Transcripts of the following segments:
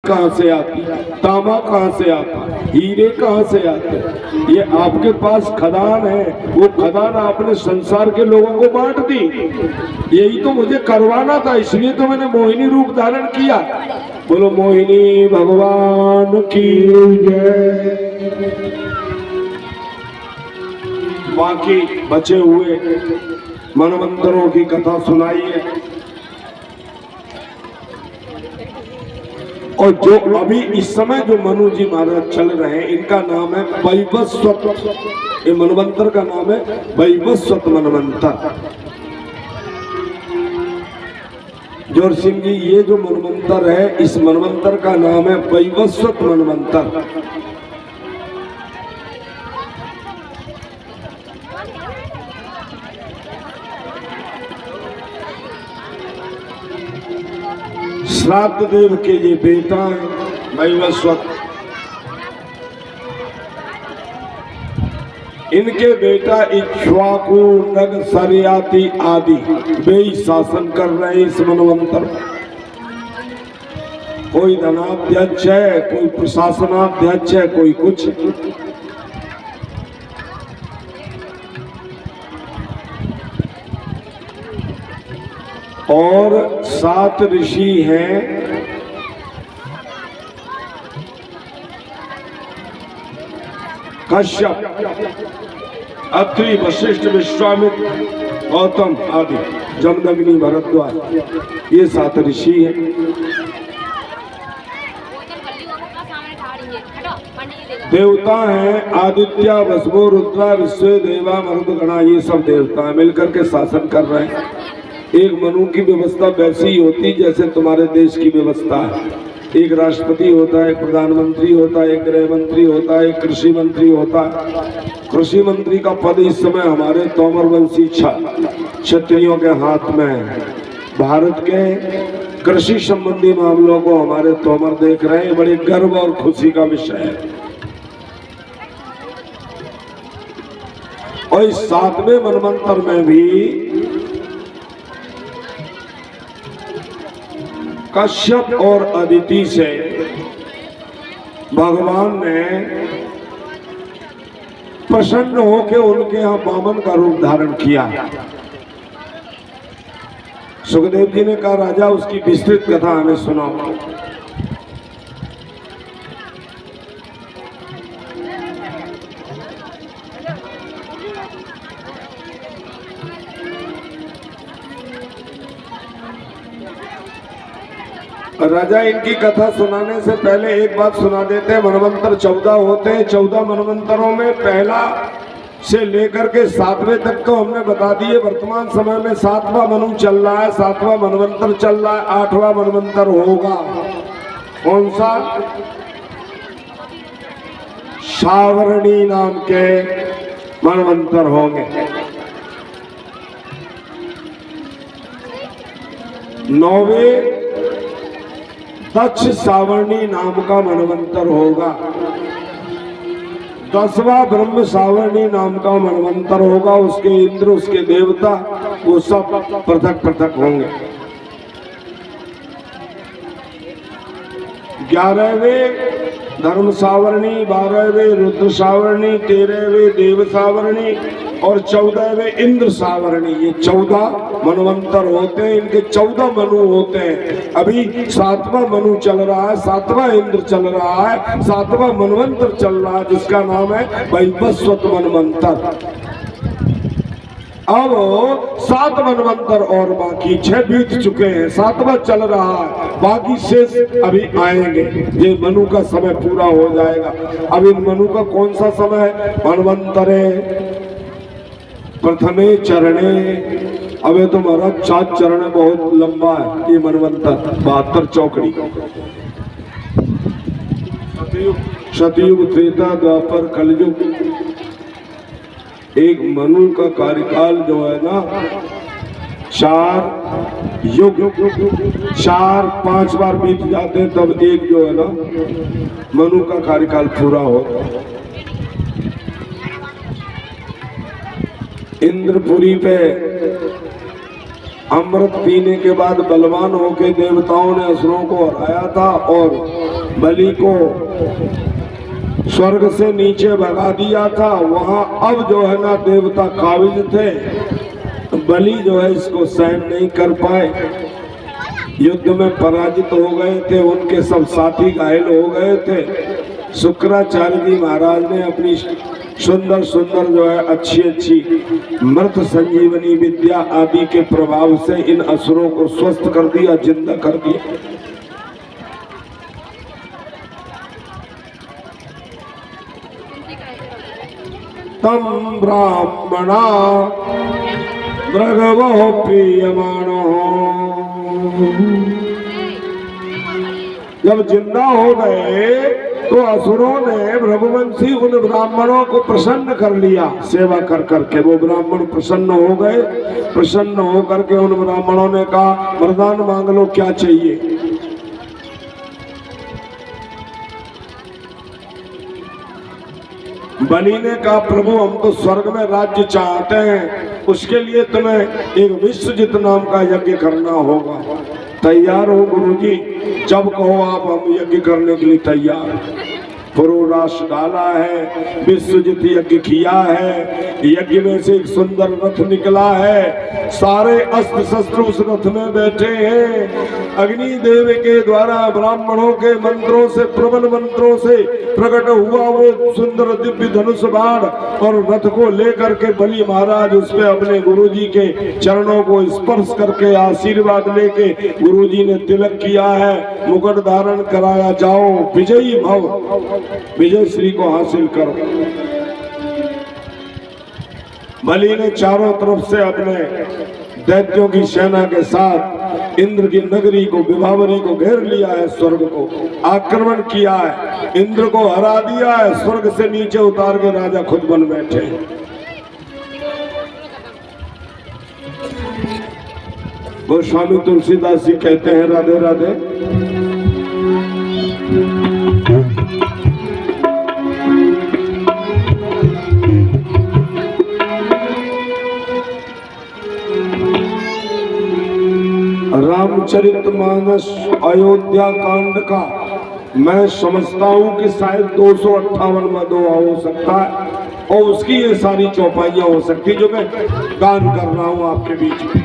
कहां से आती, तांबा कहां से आता, हीरे कहां से आते। ये आपके पास खदान है, वो खदान आपने संसार के लोगों को बांट दी। यही तो मुझे करवाना था, इसलिए तो मैंने मोहिनी रूप धारण किया। बोलो मोहिनी भगवान की जय। बाकी बचे हुए मनवंतरों की कथा सुनाइए। और जो अभी इस समय जो मनु जी महाराज चल रहे हैं, इनका नाम है वैवस्वत। ये मनवंतर का नाम है वैवस्वत मनवंतर। जोर सिंह जी, ये जो मनवंतर है, इस मनवंतर का नाम है वैवस्वत मनवंतर। श्राद्ध देव के ये बेटा है वैवस्वत। इनके बेटा इक्ष्वाकु, नग, सरयाति आदि वे ही शासन कर रहे हैं इस मनवंतर। कोई धनाध्यक्ष है, कोई प्रशासनाध्यक्ष है, कोई कुछ। और 7 ऋषि हैं। कश्यप, अत्रि, वशिष्ठ, विश्वामित्र, गौतम आदि, जमदग्नि, भरद्वाज, ये 7 ऋषि हैं। देवता हैं आदित्य, वसुओ, रुद्रा, विश्व देवा, मरुदगणा, ये सब देवता हैं, मिलकर के शासन कर रहे हैं। एक मनु की व्यवस्था वैसी ही होती जैसे तुम्हारे देश की व्यवस्था है। एक राष्ट्रपति होता है, एक प्रधानमंत्री होता है, एक गृह मंत्री होता है, एक कृषि मंत्री होता है। कृषि मंत्री का पद इस समय हमारे तोमर वंशी क्षत्रियों के हाथ में है। भारत के कृषि संबंधी मामलों को हमारे तोमर देख रहे हैं। बड़े गर्व और खुशी का विषय है। और इस 7वें मनवंतर में भी कश्यप और अदिति से भगवान ने प्रसन्न होकर उनके यहाँ वामन का रूप धारण किया। सुखदेव जी ने कहा, राजा उसकी विस्तृत कथा हमें सुनाओ। राजा इनकी कथा सुनाने से पहले एक बात सुना देते हैं। मनवंतर 14 होते हैं। 14 मनवंतरों में पहला से लेकर के 7वें तक को हमने बता दिए। वर्तमान समय में 7वां मनु चल रहा है, 7वां मनवंतर चल रहा है, 8वां मनवंतर होगा। कौन सा? सावरणी नाम के मनवंतर होंगे। 9वें दक्ष सावर्णी नाम का मनवंतर होगा। 10वां ब्रह्म सावर्णी नाम का मनवंतर होगा। उसके इंद्र, उसके देवता, वो सब पृथक पृथक होंगे। 11वें धर्म सावर्णी, 12वें रुद्र सावर्णी, 13वें देव सावर्णी और 14वें इंद्र सावर्णी। ये 14 मनवंतर होते हैं। इनके 14 मनु होते हैं। अभी 7वां मनु चल रहा है, 7वां इंद्र चल रहा है, 7वां मनवंतर चल रहा है, जिसका नाम है वैवस्वत मनवंतर। अब 7 मनवंतर और बाकी 6 बीत चुके हैं, 7वां चल रहा है, बाकी शेष अभी आएंगे। ये मनु का समय पूरा हो जाएगा। अब इन मनु का कौन सा समय है? मनवंतरे प्रथमे चरणे। अबे तो महाराज 4 चरण बहुत लंबा है ये मनवंतर, 72 चौकड़ी। सतयुग, त्रेता, द्वापर, कलयुग। एक मनु का कार्यकाल जो है ना, 4 युग, 4-5 बार बीत जाते हैं, तब एक जो है ना मनु का कार्यकाल पूरा होता है। इंद्रपुरी पे अमृत पीने के बाद बलवान होकर देवताओं ने असुरों को हराया था और बलि को स्वर्ग से नीचे भगा दिया था। वहां अब जो है ना देवता काबिज थे, बलि जो है इसको सहन नहीं कर पाए, युद्ध में पराजित हो गए थे, उनके सब साथी घायल हो गए थे। शुक्राचार्य जी महाराज ने अपनी सुंदर सुंदर जो है अच्छी अच्छी मृत संजीवनी विद्या आदि के प्रभाव से इन असुरों को स्वस्थ कर दिया, जिंदा कर दिया। तम ब्राह्मणा भृगवो प्रीयमाणो, जब जिंदा हो गए तो असुरों ने भृगुवंशी उन ब्राह्मणों को प्रसन्न कर लिया सेवा कर करके। वो ब्राह्मण प्रसन्न हो गए। प्रसन्न होकर के उन ब्राह्मणों ने कहा वरदान मांग लो, क्या चाहिए। बलि ने कहा प्रभु हम तो स्वर्ग में राज्य चाहते हैं, उसके लिए तुम्हें एक विश्वजित नाम का यज्ञ करना होगा। तैयार हो गुरुजी, जब कहो आप हम यज्ञ करने के लिए तैयार। पुरोराश डाला है, विश्वजित यज्ञ किया है, यज्ञ में से एक सुंदर रथ निकला है, सारे अस्त्र शस्त्र उस रथ में बैठे हैं। अग्नि देव के द्वारा ब्राह्मणों के मंत्रों से, प्रबल मंत्रों से प्रकट हुआ वो सुंदर दिव्य धनुष बाण, और रथ को लेकर के बलि महाराज उस पे अपने गुरुजी के चरणों को स्पर्श करके आशीर्वाद लेके गुरुजी ने तिलक किया है, मुकुट धारण कराया। जाओ विजयी भव, विजय श्री को हासिल करो। बलि ने चारों तरफ से अपने दैत्यों की सेना के साथ इंद्र की नगरी को, विभावरी को घेर लिया है, स्वर्ग को आक्रमण किया है, इंद्र को हरा दिया है, स्वर्ग से नीचे उतार के राजा खुद बन बैठे। गोस्वामी तुलसीदास जी कहते हैं राधे राधे। रामचरितमानस अयोध्या कांड का मैं समझता हूं कि शायद 258वां दोहा हो सकता है, और उसकी ये सारी चौपाइयां हो सकती जो मैं गान कर रहा हूं आपके बीच में।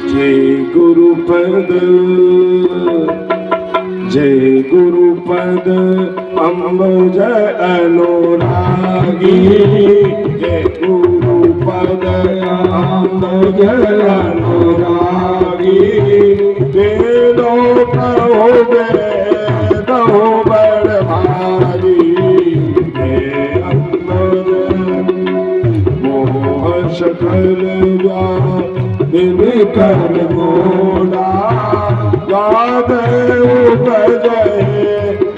जय गुरुपद, जय गुरुपद अम्बुज अनुरागी, जय गुरुपद अम्बुज अनुरागी, वेदों कहो वेदों बड़ भारी, जय अम्बुज मोह सकल दिन कर मोड़ा, गादेव जय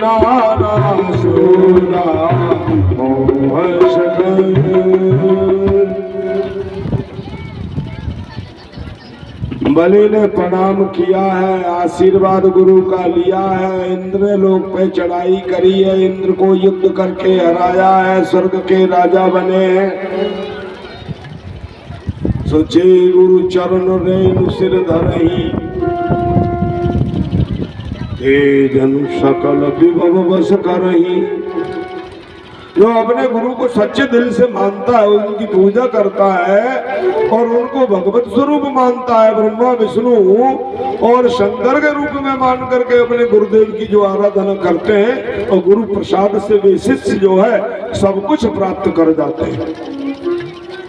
नाना सूरा मोह सकल। बलि ने प्रणाम किया है, आशीर्वाद गुरु का लिया है, इंद्र लोक पे चढ़ाई करी है, इंद्र को युद्ध करके हराया है, स्वर्ग के राजा बने हैं। सोचे गुरु चरण रेणु सिर धरही, जनु सकल विभव बस करही। जो अपने गुरु को सच्चे दिल से मानता है, उनकी पूजा करता है और उनको भगवत स्वरूप मानता है, ब्रह्मा विष्णु और शंकर के रूप में मान करके अपने गुरुदेव की जो आराधना करते हैं, और गुरु प्रसाद से वे शिष्य जो है सब कुछ प्राप्त कर जाते हैं।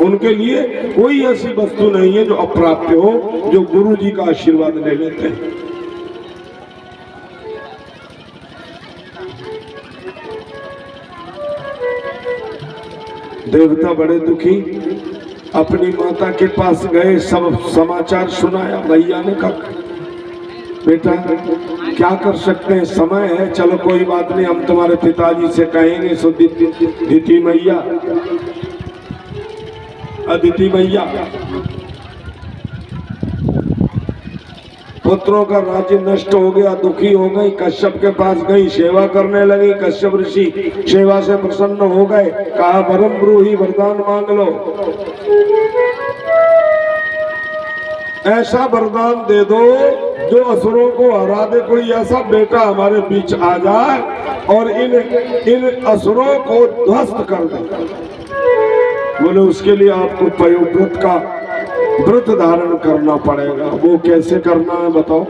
उनके लिए कोई ऐसी वस्तु नहीं है जो अप्राप्य हो, जो गुरु जी का आशीर्वाद ले लेते हैं। देवता बड़े दुखी अपनी माता के पास गए, सब समाचार सुनाया। मैया ने कहा बेटा क्या कर सकते हैं, समय है, चलो कोई बात नहीं, हम तुम्हारे पिताजी से कहेंगे। सो अदिति मैया, अदिति मैया पुत्रों का राज्य नष्ट हो गया, दुखी हो गई, कश्यप के पास गई, सेवा करने लगी। कश्यप ऋषि सेवा से प्रसन्न हो गए, कहा वरम ब्रूहि, वरदान मांग लो। ऐसा वरदान दे दो जो असुरों को हरा दे, कोई ऐसा बेटा हमारे बीच आ जाए और इन असुरों को ध्वस्त कर दे। बोले उसके लिए आपको पयोव्रत का व्रत धारण करना पड़ेगा। वो कैसे करना है बताओ।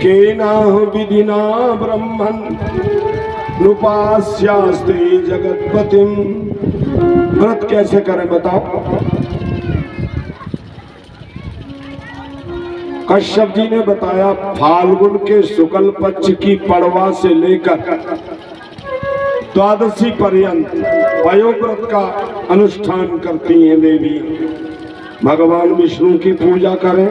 केना विधिना ब्रह्मन् नुपास्यास्ते जगतपतिम। व्रत कैसे करें बताओ। कश्यप जी ने बताया फाल्गुन के शुक्ल पक्ष की पड़वा से लेकर द्वादशी पर्यंत पयोव्रत का अनुष्ठान करती हैं देवी। भगवान विष्णु की पूजा करें,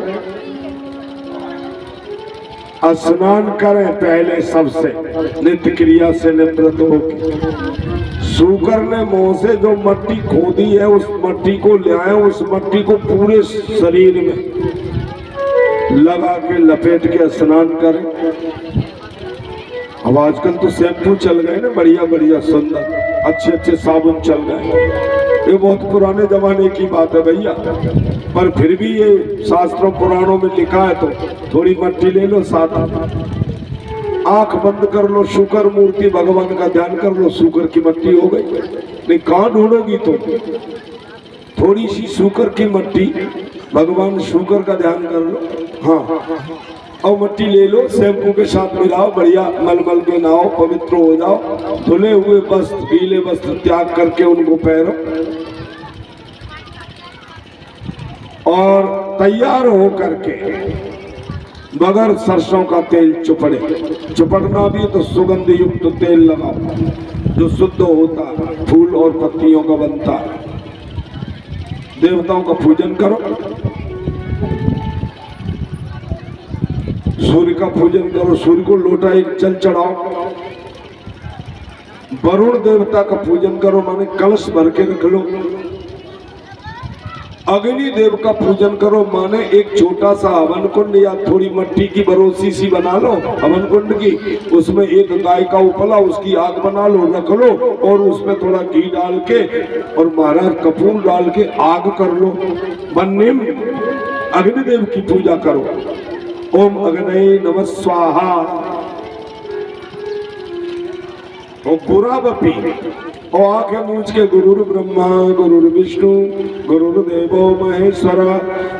स्नान करें पहले सबसे, नित्य क्रिया से निवृत्त होकर। सूकर ने मुंह से जो मट्टी खोदी है उस मट्टी को ले आए, उस मट्टी को पूरे शरीर में लगा के लपेट के स्नान करें। अब आजकल तो शैम्पू चल गए ना, बढ़िया बढ़िया सुंदर अच्छे अच्छे साबुन चल गए। ये बहुत पुराने जमाने की बात है भैया, पर फिर भी ये शास्त्रों पुराणों में लिखा है तो थोड़ी मट्टी ले लो साथ, आंख बंद कर लो, शुकर मूर्ति भगवान का ध्यान कर लो, शुकर की मट्टी हो गई। नहीं कहाँ ढूंढोगी तुम? थोड़ी सी शुकर की मट्टी, भगवान शुकर का ध्यान कर लो। हाँ, और मट्टी ले लो, शैम्पू के साथ मिलाओ, बढ़िया मलमल के नहाओ, पवित्र हो जाओ। धुले हुए वस्त्र, गीले वस्त्र त्याग करके उनको पहनो और तैयार हो करके बगैर सरसों का तेल चुपड़े, चुपड़ना भी तो सुगंध युक्त तेल लगाओ जो शुद्ध होता, फूल और पत्तियों का बनता। देवताओं का पूजन करो, सूर्य का पूजन करो, सूर्य को लोटा एक जल चढ़ाओ। वरुण देवता का पूजन करो, माने कलश भर के रख लो। अग्नि देव का पूजन करो, माने एक छोटा सा हवन कुंड या थोड़ी मट्टी की बरोसी सी बना लो हवन कुंड की, उसमें एक गाय का उपला, उसकी आग बना लो, रख लो और उसमें थोड़ा घी डाल के और महाराज कपूर डाल के आग कर लो। बन्निम अग्निदेव की पूजा करो। ओम अग्नये नमः स्वाहा। और बुरा बपी और आंखें मूंछ के गुरुर ब्रह्मा गुरुर विष्णु गुरुर्देवो महेश्वर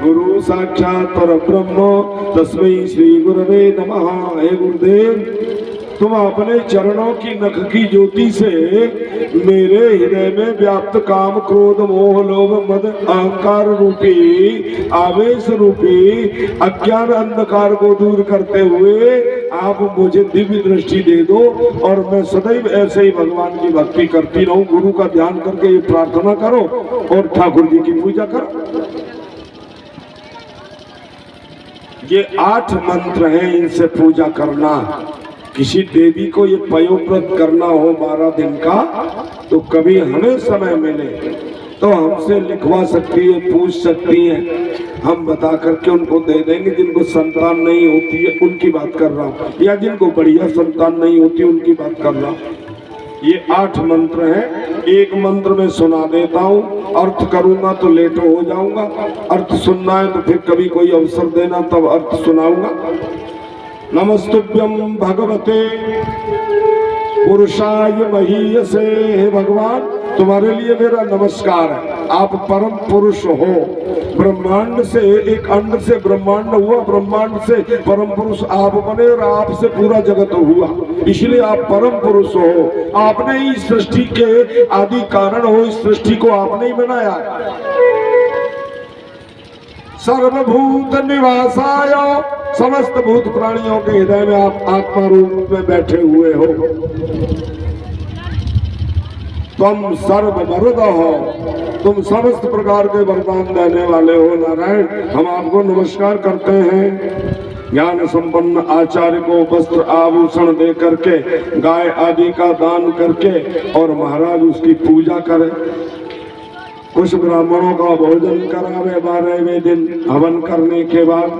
गुरु साक्षात परब्रह्म तस्मै श्री गुरवे नमः। हे गुरुदेव, तुम अपने चरणों की नख की ज्योति से मेरे हृदय में व्याप्त काम क्रोध मोह लोभ मद अहंकार रूपी आवेश रूपी अज्ञान अंधकार को दूर करते हुए आप मुझे दिव्य दृष्टि दे दो और मैं सदैव ऐसे ही भगवान की भक्ति करती रहूं। गुरु का ध्यान करके ये प्रार्थना करो और ठाकुर जी की पूजा करो। ये 8 मंत्र हैं, इनसे पूजा करना। किसी देवी को ये पयोव्रत करना हो 12 दिन का, तो कभी हमें समय मिले तो हमसे लिखवा सकती है, पूछ सकती है, हम बता करके उनको दे देंगे। जिनको संतान नहीं होती है उनकी बात कर रहा हूँ, या जिनको बढ़िया संतान नहीं होती उनकी बात कर रहा हूँ। ये 8 मंत्र हैं, एक मंत्र में सुना देता हूँ, अर्थ करूंगा तो लेट हो जाऊंगा, अर्थ सुनना है तो फिर कभी कोई अवसर देना तब अर्थ सुनाऊंगा। नमस्तुभ्यं भगवते पुरुषाय महीयसे। हे भगवान, तुम्हारे लिए मेरा नमस्कार है। आप परम पुरुष हो। ब्रह्मांड से एक अंड से ब्रह्मांड हुआ, ब्रह्मांड से परम पुरुष आप बने और आपसे पूरा जगत हुआ, इसलिए आप परम पुरुष हो। आपने ही सृष्टि के आदि कारण हो, इस सृष्टि को आपने ही बनाया। सर्वभूत निवासाय, समस्त भूत प्राणियों के हृदय में आप आत्मा रूप में बैठे हुए हो। तुम सर्व वरद हो, तुम समस्त प्रकार के वरदान देने वाले हो। नारायण, हम आपको नमस्कार करते हैं। ज्ञान संपन्न आचार्य को वस्त्र आभूषण दे करके, गाय आदि का दान करके और महाराज उसकी पूजा करें। कुछ ब्राह्मणों का भोजन करावे 12वें दिन हवन करने के बाद,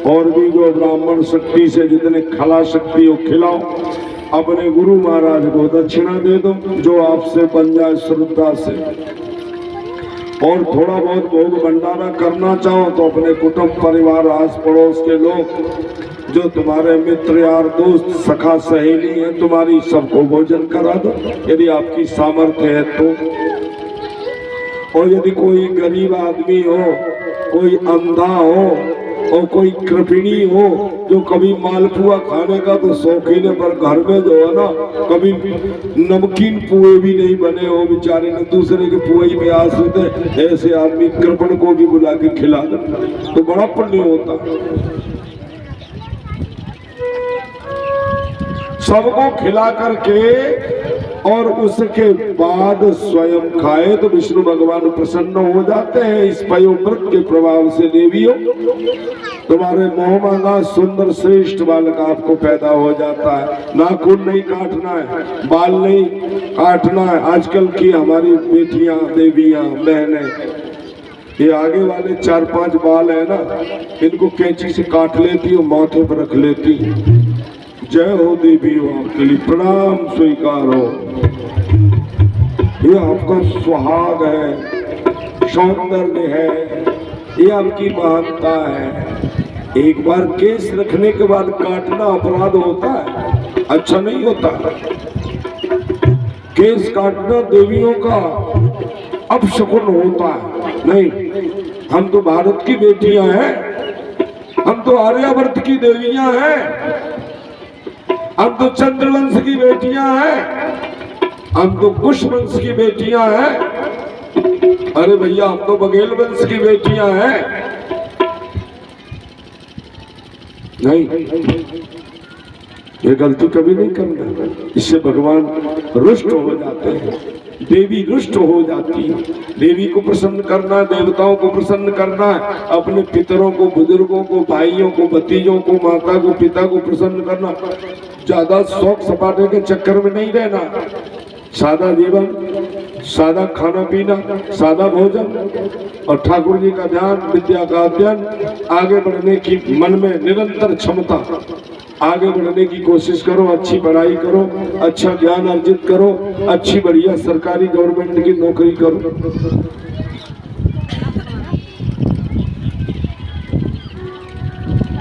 और भी जो ब्राह्मण शक्ति से जितने खला शक्ति हो खिलाओ। अपने गुरु महाराज को दक्षिणा दे दो जो आपसे बन जाए श्रद्धा से। और थोड़ा बहुत भोग भंडारा करना चाहो तो अपने कुटुंब परिवार आस पड़ोस के लोग जो तुम्हारे मित्र यार दोस्त सखा सहेली हैं तुम्हारी, सबको भोजन करा दो यदि आपकी सामर्थ्य है तो। और यदि कोई गरीब आदमी हो, कोई अंधा हो और कोई कृपिणी हो जो कभी मालपुआ खाने का तो शौकीन है पर घर में जो है ना कभी नमकीन पुए भी नहीं बने हो, बेचारे ने दूसरे के पुए पे आस होते, ऐसे आदमी कृपण को भी बुला के खिला दे तो बड़ा पुण्य होता। सबको खिला करके और उसके बाद स्वयं खाए तो विष्णु भगवान प्रसन्न हो जाते हैं। इस पयोव्रत के प्रभाव से देवियों तुम्हारे मोह मांगा सुंदर श्रेष्ठ बालक आपको पैदा हो जाता है। नाखून नहीं काटना है, बाल नहीं काटना है। आजकल की हमारी बेटियां देवियां बहनें ये आगे वाले 4-5 बाल है ना, इनको कैंची से काट लेती और माथे पर रख लेती। जय हो देवियों, आपके लिए प्रणाम स्वीकार हो। ये आपका सुहाग है, सौंदर्य है, ये आपकी महानता है। एक बार केस रखने के बाद काटना अपराध होता है, अच्छा नहीं होता। केस काटना देवियों का अपशकुन होता है। नहीं, हम तो भारत की बेटियां हैं, हम तो आर्यावर्त की देवियां हैं, हम तो चंद्रवंश की बेटियां हैं, हम तो कुश वंश की बेटियां हैं। अरे भैया हम तो बघेल वंश की बेटियां हैं। नहीं, ये गलती कभी नहीं करना, इससे भगवान रुष्ट हो जाते हैं, देवी रुष्ट हो जाती है। देवी को प्रसन्न करना, देवताओं को प्रसन्न करना है, अपने पितरों को, बुजुर्गों को, भाइयों को, भतीजों को, माता को, पिता को प्रसन्न करना। ज्यादा शौक सपाटे के चक्कर में नहीं रहना। सादा जीवन, सादा खाना पीना, सादा भोजन और ठाकुर जी का ध्यान, विद्या का अध्ययन, आगे बढ़ने की मन में निरंतर क्षमता, आगे बढ़ने की कोशिश करो, अच्छी पढ़ाई करो, अच्छा ज्ञान अर्जित करो, अच्छी बढ़िया सरकारी गवर्नमेंट की नौकरी करो।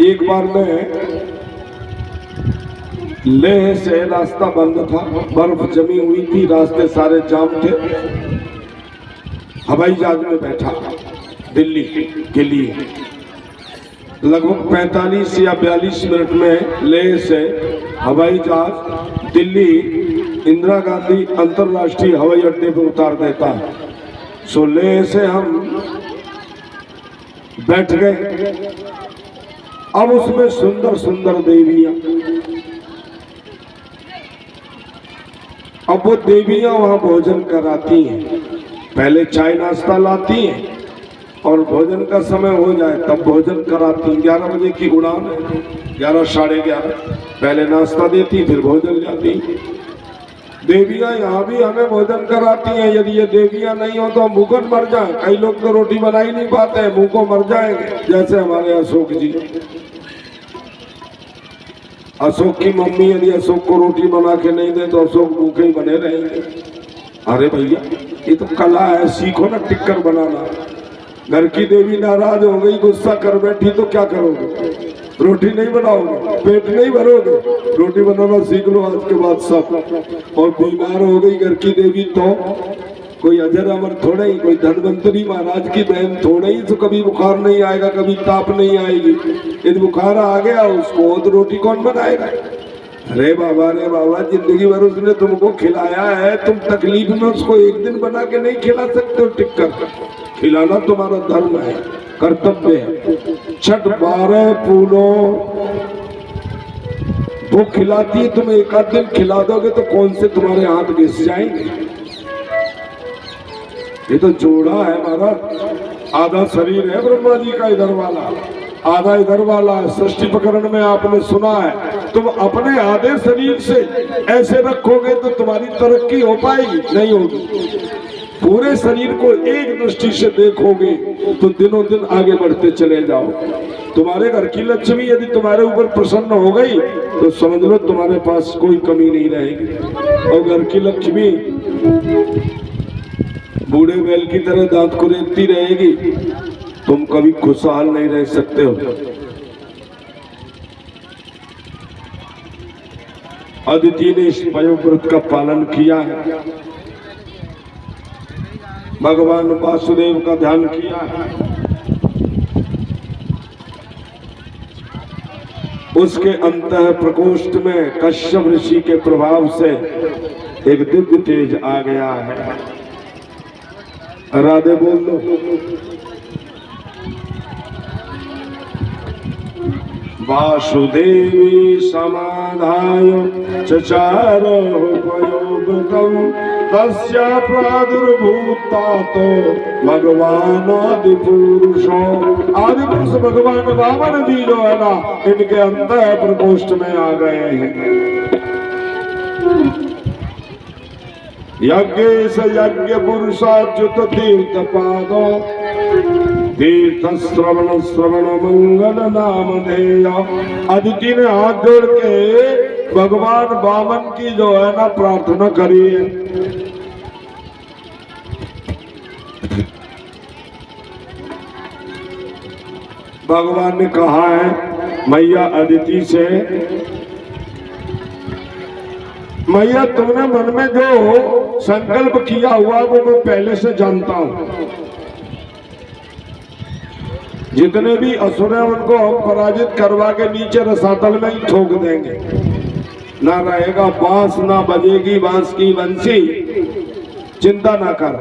एक बार मैं लेह से रास्ता बंद था, बर्फ जमी हुई थी, रास्ते सारे जाम थे। हवाई जहाज में बैठा दिल्ली के लिए। लगभग 45 या 42 मिनट में लेह से हवाई जहाज दिल्ली इंदिरा गांधी अंतरराष्ट्रीय हवाई अड्डे पर उतार देता है। सो लेह से हम बैठ गए। अब उसमें सुंदर सुंदर देवियां, अब वो देवियां वहां भोजन कराती हैं। पहले चाय नाश्ता लाती हैं और भोजन का समय हो जाए तब भोजन कराती। 11 बजे की उड़ान है, 11 साढ़े 11, पहले नाश्ता देती फिर भोजन जाती। देवियां यहाँ भी हमें भोजन कराती हैं। यदि ये देवियां नहीं हो तो हम भूखन मर जाएं। कई लोग तो रोटी बना ही नहीं पाते हैं, भूखों मर जाएंगे, जैसे हमारे अशोक जी। अशोक की मम्मी यदि अशोक को रोटी बना के नहीं दे तो अशोक भूखे ही बने रहेंगे। अरे भैया ये तो कला है, सीखो ना टिक्कर बनाना। घर की देवी नाराज हो गई, गुस्सा कर बैठी तो क्या करोगे? रोटी नहीं बनाओगे, पेट नहीं भरोगे। रोटी बनाना सीख लो आज के बाद सब। और बीमार हो गई घर की देवी तो कोई अजर अमर थोड़ा ही, कोई धनवंतरी महाराज की बहन थोड़ा ही, तो कभी बुखार नहीं आएगा, कभी ताप नहीं आएगी। यदि बुखार आ गया उसको तो रोटी कौन बनाएगा? अरे बाबा जिंदगी भर उसने तुमको खिलाया है, तुम तकलीफ में उसको एक दिन बना के नहीं खिला सकते हो। टिक्कर खिलाना तुम्हारा धर्म है, कर्तव्य है। छठ 12 फूलों वो खिलाती है, तुम एक आध दिन खिला दोगे तो कौन से तुम्हारे हाथ घिस जाएंगे? ये तो जोड़ा है हमारा, आधा शरीर है ब्रह्मा जी का इधर वाला, आधा इधर वाला। सृष्टि प्रकरण में आपने सुना है, तुम अपने आधे शरीर से ऐसे रखोगे तो तुम्हारी तरक्की हो पाएगी? नहीं होगी। पूरे शरीर को एक दृष्टि से देखोगे तो दिनों दिन आगे बढ़ते चले जाओ। तुम्हारे घर की लक्ष्मी यदि तुम्हारे ऊपर प्रसन्न हो गई तो समझ लो तुम्हारे पास कोई कमी नहीं रहेगी। और घर की लक्ष्मी बूढ़े बैल की तरह दांत कुरेदती रहेगी, तुम कभी खुशहाल नहीं रह सकते हो। अदिति ने इस पयोव्रत का पालन किया है, भगवान वासुदेव का ध्यान किया है। उसके अंतः प्रकोष्ठ में कश्यप ऋषि के प्रभाव से एक दिव्य तेज आ गया है। राधे बोल दो। वासुदेवी समाधाय चचार उपयोगतम तस्य प्रादुर्भूता तो भगवान आदि पुरुषो। आदि पुरुष भगवान वामन जी जो है ना, इनके अंतर प्रकोष्ठ में आ गए हैं। यज्ञ स यज्ञ पुरुषाच्युत तीर्थ पादो तीर्थ श्रवण श्रवण मंगल नाम धेय। अदिति ने हाथ जोड़ के भगवान वामन की जो है ना प्रार्थना करी है। भगवान ने कहा है मैया अदिति से, मैया तुमने मन में जो संकल्प किया हुआ वो मैं पहले से जानता हूं। जितने भी असुर हैं उनको हम पराजित करवा के नीचे रसातल में ही ठोक देंगे। ना रहेगा बांस, ना बजेगी बांस की बंसी। चिंता ना कर,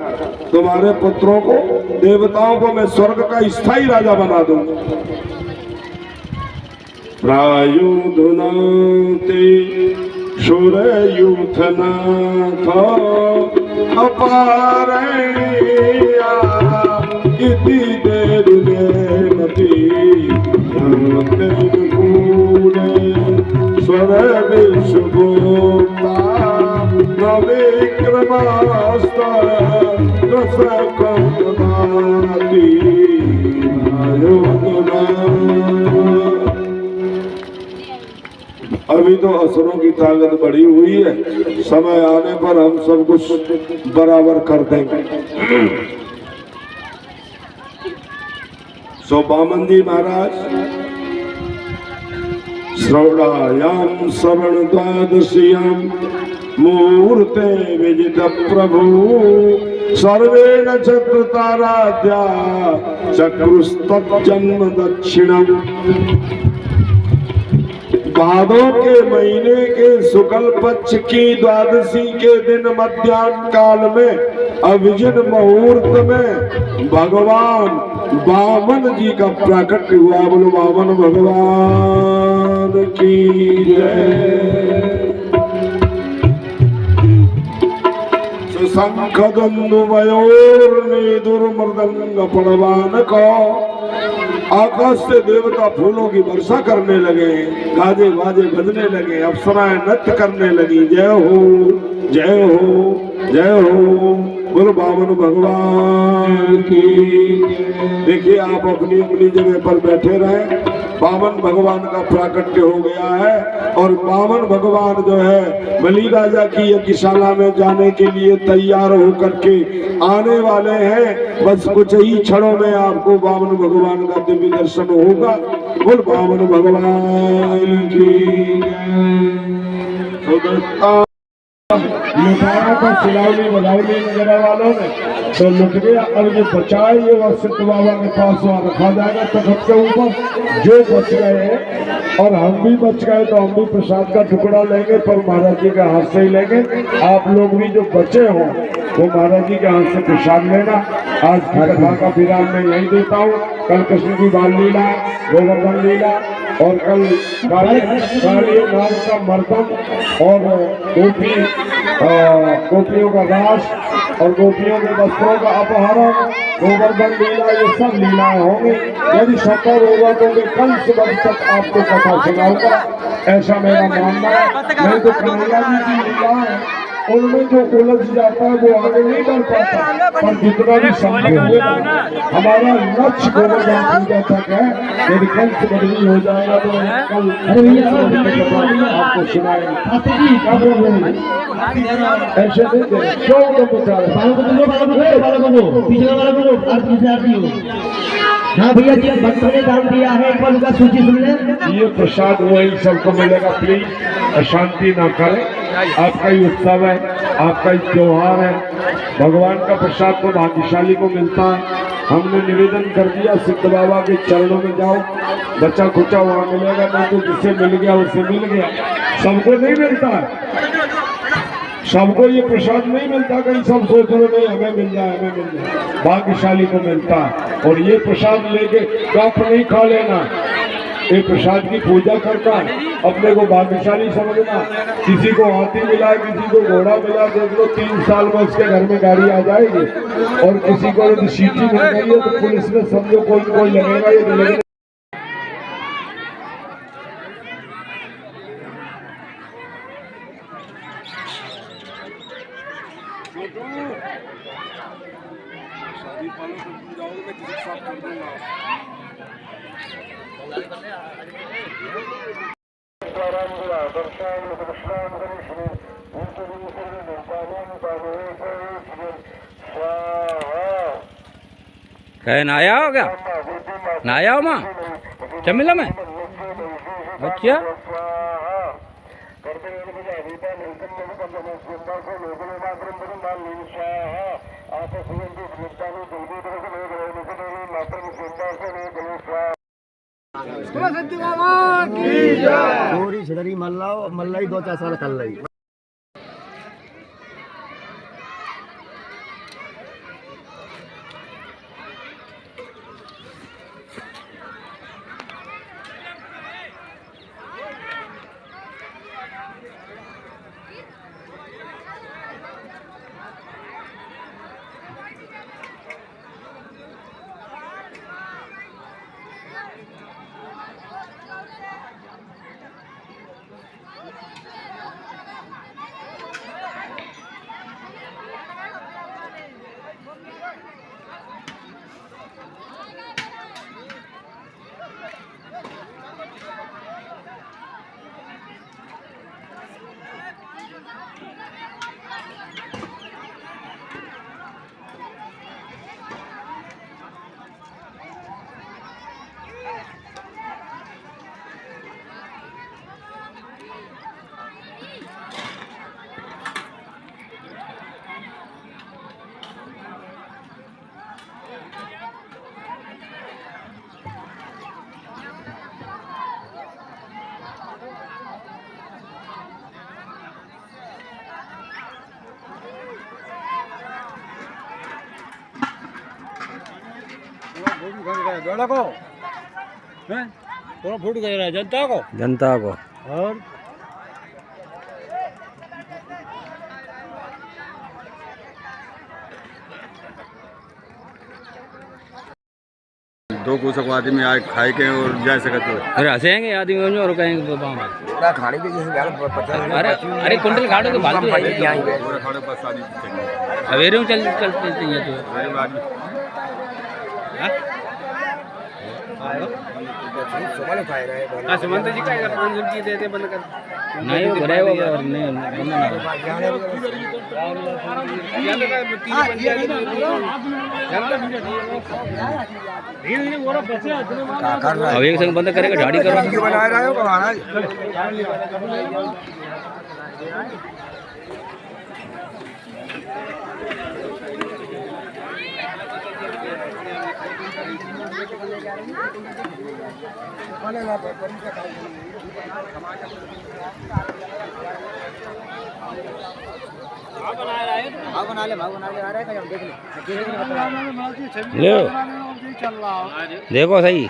तुम्हारे पुत्रों को, देवताओं को मैं स्वर्ग का स्थायी राजा बना दूंगा। प्रायुधुनाते शूरयूथनाथ अपारणीया इति देवदेवती स्वर विश्वभूता नविक्रमास्त रसकंदनाति अभी तो असुरों की ताकत बढ़ी हुई है, समय आने पर हम सब कुछ बराबर कर देंगे। सो वामन जी महाराज श्रवणायाम श्रवण द्वादशियाम मूर्ते विजित प्रभु सर्वेण चतुर्ताराध्या चक्रुस्तज्जन्म दक्षिणम। भादों के महीने के शुक्ल पक्ष की द्वादशी के दिन मध्याह्न काल में अभिजिन मुहूर्त में भगवान वामन जी का प्राकट हुआ। बोलो वामन भगवान की जय। शंख धनु मयूर दुर्मृदंग पड़वान को आकाश से देवता फूलों की वर्षा करने लगे, गाजे बाजे बजने लगे, अप्सराएं नृत्य करने लगी। जय हो जय हो जय हो बोलो वामन भगवान की। देखिए आप अपनी अपनी जगह पर बैठे रहे, वामन भगवान का प्राकट्य हो गया है और वामन भगवान जो है बलि राजा की यज्ञशाला में जाने के लिए तैयार होकर के आने वाले हैं। बस कुछ ही क्षणों में आपको वामन भगवान का दिव्य दर्शन होगा। बोल वामन भगवान की। लुटाया तो सिलावली बजावली वगैरह वालों ने तो लुट गया। अब ये बचाए ये वशिष्ठ बाबा के पास वहाँ रखा जाएगा तख्त के ऊपर। जो बच गए और हम भी बच गए तो हम भी प्रसाद का टुकड़ा लेंगे, पर महाराज जी के हाथ से ही लेंगे। आप लोग भी जो बचे हो वो महाराज जी के हाथ से प्रसाद लेना। आज कथा का विराम में यही देता हूँ। कल कृष्ण की बाल लीला, गोवर्धन लीला और कल काली नाग का मर्दन और गोपियों का रास और गोपियों के वस्त्रों का अपहरण, गोवर्धन लीला, ये सब लीलाएं होंगी। यदि सफल होगा तो मैं कल सुबह तक आपको कथा सुनाऊंगा, ऐसा मेरा मानना है। नहीं तो कन्हैया जी की लीला है उनमें जो उलझ जाता है वो आगे नहीं बढ़ पाता। पर जितना भी संभव हो हमारा लक्ष्य गोवर्धन पूजा तक है। यदि कल से बदली हो जाएगा तो कल आपको सुनाएंगे। ऐसे नहीं क्यों हाँ भैया जी, भक्तों ने दान दिया है, एक बार उनका सूची सुन ले। ये प्रसाद वही सबको मिलेगा। प्लीज अशांति ना करें। आपका ही उत्सव है, आपका ही त्योहार है। भगवान का प्रसाद तो भाग्यशाली को मिलता है। हमने निवेदन कर दिया सिद्ध बाबा के चरणों में जाओ, बचा खुचा वहां मिलेगा। नहीं तो जिसे मिल गया उसे मिल गया। सबको नहीं मिलता है, सबको ये प्रसाद नहीं मिलता। कहीं सब सोच रहे नहीं हमें मिल जाए, हमें मिल जाए। भाग्यशाली को मिलता है। और ये प्रसाद लेके कप नहीं खा लेना। ये प्रसाद की पूजा करता अपने को भाग्यशाली समझना। किसी को हाथी मिला, किसी को घोड़ा मिला, देख लो 3 साल में उसके घर में गाड़ी आ जाएगी। और किसी को यदि सीटी मिल गई है तो पुलिस में समझो कोई लगेगा, ये नहीं लगेगा। शादी पालो तो तुम जाओगे, मैं किसी साथ कर दूंगा। कहे नया हो क्या? नया हो माँ चमिला में अच्छा चोरी छिड़री मल्लाई 2-4 साल कर ली। थोड़ा फूट गया जनता को और दो कुछ आदमी आए खाए के और जा सकते हो। अरे हंसेंगे आदमी और कहेंगे क्या खाने के लिए अरे अरे कुंटल खाड़ो के फालतू खाने पर शादी सवेरे में चलते चाहिए तो सुमंत जी का 5 रुपये देते बंद कर नहीं भराए होगा नहीं बंद ना अब एक संग बंद करेगा झाड़ी करो बना रहा है महाराज। लो देखो सही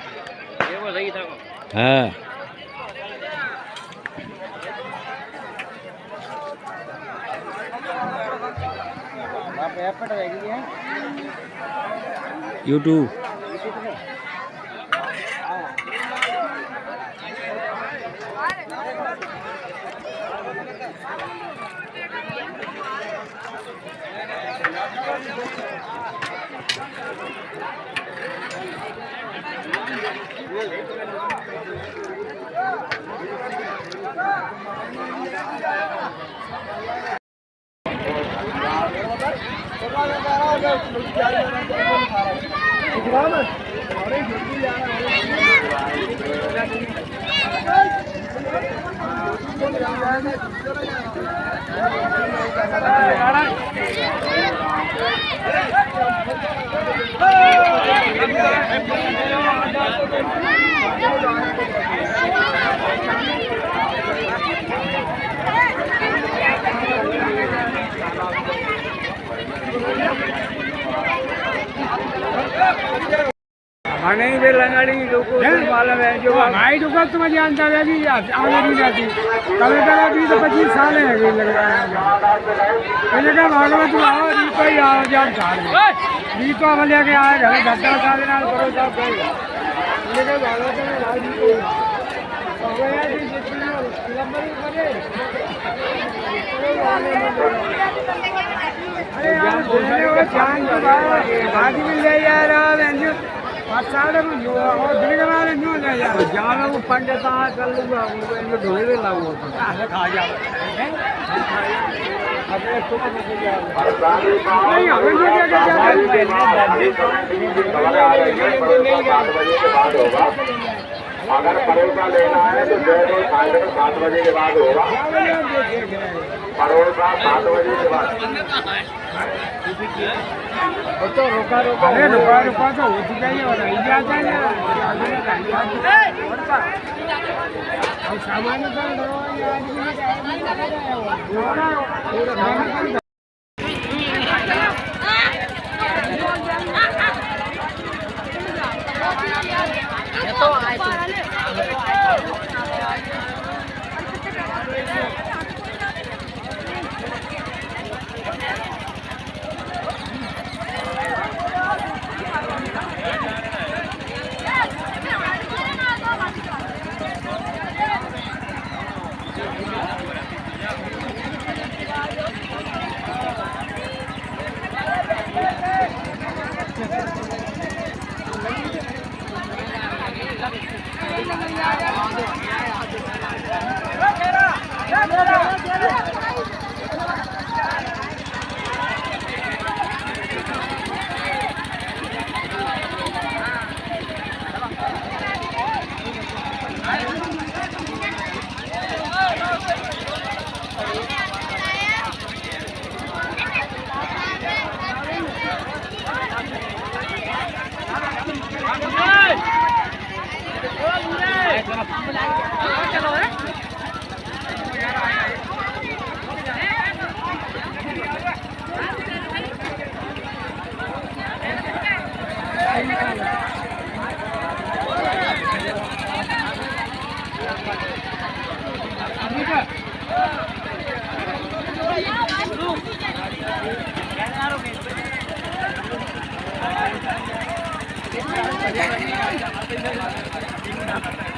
हाँ यूट्यूब મને જે લંગાડી લોકો માલમ है जो भाई दुकान तुम्हें जानता है जी आगे नहीं जाती कभी कभी 20-25 साल है अभी लग रहा है पहले का भागवत आओ रीतो ही आओ जान साल रीतो हम लेके आए घर गद्दा साल ना करो सब गए पहले का भागवत में भाई रीतो हो गया जी जितनी लंबी बने अरे यार बोलने वो जान के बाद आगे भी ले जा रहा है साढ़े में जो और दिन वाले न्यू ले यार जाना वो पंडित आ कर लूंगा वो इनको ढोले लागू खा जा अबे तो नहीं हमें जो क्या अगर परोसा लेना है तो जो 7 बजे के बाद होगा परोसा 7 बजे के बाद तो रोका रोका अरे रोका रोका तो हो चुका है और नहीं जाता है हम सामान्य कर दो यार Thank you.